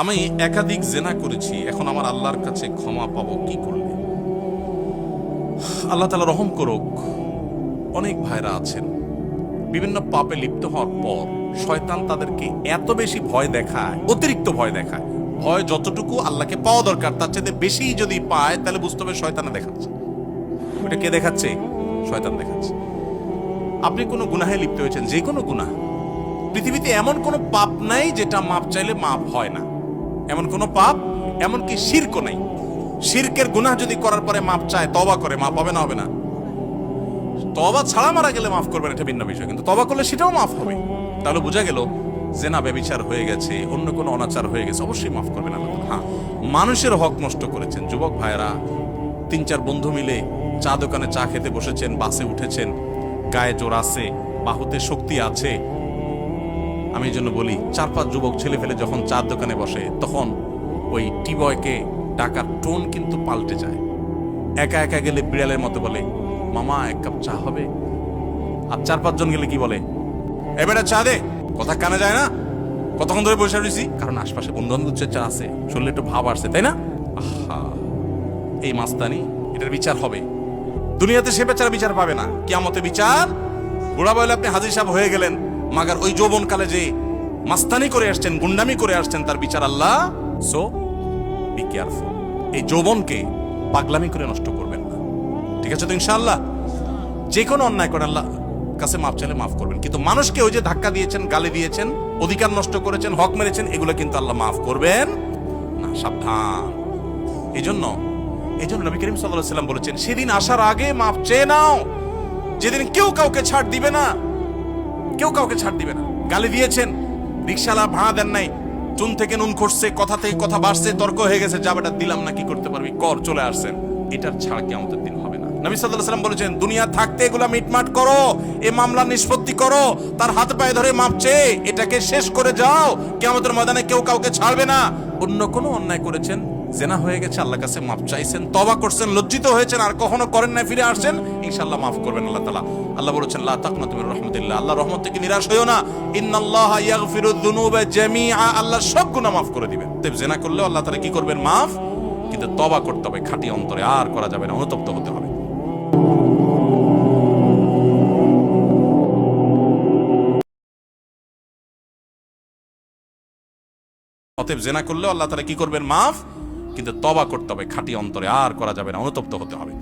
আমি একাধিক জেনা করেছি, এখন আমার আল্লাহর কাছে ক্ষমা পাবো কি করলে? আল্লাহ তাআলা রহম করুক। অনেক ভাইরা আছেন বিভিন্ন পাপে লিপ্ত হওয়ার পর শয়তান তাদেরকে এত বেশি ভয় দেখায়, অতিরিক্ত ভয় দেখায়। ভয় যতটুকু আল্লাহকে পাওয়া দরকার তার চাইতে বেশি যদি পায় তাহলে বুঝতে হবে শয়তানে দেখাচ্ছে। ওটা কে দেখাচ্ছে? শয়তান দেখাচ্ছে। আপনি কোনো গুনাহে লিপ্ত হয়েছেন, যে কোনো গুনাহ, পৃথিবীতে এমন কোনো পাপ নাই যেটা মাপ চাইলে মাপ হয় না। এমন কোনো পাপ, এমনকি শিরকও নাই। শিরকের গুনাহ যদি করার পরে মাপ চায়, তওবা করে, মাপ হবে না? হবে না? তওবা ছাড়া মারা গেলে মাফ করবেন, এটা ভিন্ন বিষয়, কিন্তু তওবা করলে সেটাও মাফ হবে। তাহলে বোঝা গেল জেনা ব্যভিচার হয়ে গেছে, অন্য কোনো অনাচার হয়ে গেছে, অবশ্যই মাফ করবেন আল্লাহ। হ্যাঁ, মানুষের হক নষ্ট করেছেন। যুবক ভাইয়েরা 3-4 বন্ধু মিলে চা দোকানে চা খেতে বসেছেন, বাসে উঠেছেন, গায়ে জোর আছে, বাহুতে শক্তি আছে। আমি এই জন্য বলি, 4-5 যুবক ছেলে ফেলে যখন চার দোকানে বসে তখন ওই টিবয়কে ডাকার টোন কিন্তু পাল্টে যায়। একা একা গেলে বিড়ালের মতো বলে, মামা 1 কাপ চা হবে? আর 4-5 জন গেলে কি বলে? এবারে চা দে। কথা কানে যায় না? কতক্ষণ ধরে বসে রয়েছি, কারণ আশপাশে বন্ধু বান্ধব চা আছে, শরীরে একটু ভাব আসছে, তাই না? আহা, এই মাস্তানি, এটার বিচার হবে দুনিয়াতে। সে বেচারা বিচার পাবে না, কিয়ামতে বিচার। বুড়া বলে আপনি হাজির সাহেব হয়ে গেলেন, মাগার ওই যৌবন কালে যে মাস্তানি করে আসছেন, গুন্ডামি করে আসছেন, তার বিচার আল্লাহ। So be careful. এই যৌবনকে পাগলামি করে নষ্ট করবেন না, ঠিক আছে তো? ইনশাআল্লাহ যে কোনো অন্যায় করে আল্লাহ কাছে মাফ চাইলে মাফ করবেন, কিন্তু মানুষকে ওই যে ধাক্কা দিয়েছেন, গালি দিয়েছেন, অধিকার নষ্ট করেছেন, হক মেরেছেন, এগুলো কিন্তু আল্লাহ মাফ করবেন না। সাবধান। এই জন্য নবী করিম সাল্লাল্লাহু আলাইহি ওয়াসাল্লাম বলেছেন, সেদিন আসার আগে মাফ চেয়ে নাও, যেদিন কেউ কাউকে ছাড় দিবে না। কেউ কাউকে ছাড় দিবে না। গালি দিয়েছেন, রিকশালা ভাড়া দেন নাই, চুন থেকে নুন খসছে, কথা থেকে কথা বাড়ছে, তর্ক হয়ে গেছে, যাবেটা দিলাম না, কি করতে পারবি কর, চলে আসছেন। এটার ছাড় কিয়ামতের দিন হবে না। নবী সাল্লাল্লাহু আলাইহি ওয়াসাল্লাম বলেছেন, দুনিয়া থাকতে এগুলা মিটমাট করো, এই মামলা নিষ্পত্তি করো, তার হাত পায়ে ধরে মাপ চেয়ে এটাকে শেষ করে যাও। কিয়ামতের ময়দানে কেউ কাউকে ছাড়বে না। অন্য কোনো অন্যায় করেছেন, জেনা হয়ে গেছে, আল্লাহর কাছে মাপ চাইছেন, তওবা করছেন, লজ্জিত হয়েছেন, আর কখনো করেন না, ফিরে আসছেন, ইনশাআল্লাহ মাফ করবেন আল্লাহ তাআলা। আল্লাহ বলেছেন, লা তাকনাতু মির রাহমাতিল্লাহ, আল্লাহর রহমত থেকে নিরাশ হইও না। ইন্নাল্লাহা ইয়াগফিরুয যুনুবা জামিআ, আল্লাহ সব গুনাহ মাফ করে দিবেন। তবে জেনা করলেও আল্লাহ তাআলা কি করবেন? মাফ। কিন্তু তওবা করতে হবে খাঁটি অন্তরে, আর করা যাবে না, অনুতপ্ত হতে হবে। অতএব জেনা করলেও আল্লাহ তাআলা কি করবেন? মাফ। কিন্তু তওবা করতে হবে খাঁটি অন্তরে, আর করা যাবে না, অনুতপ্ত হতে হবে।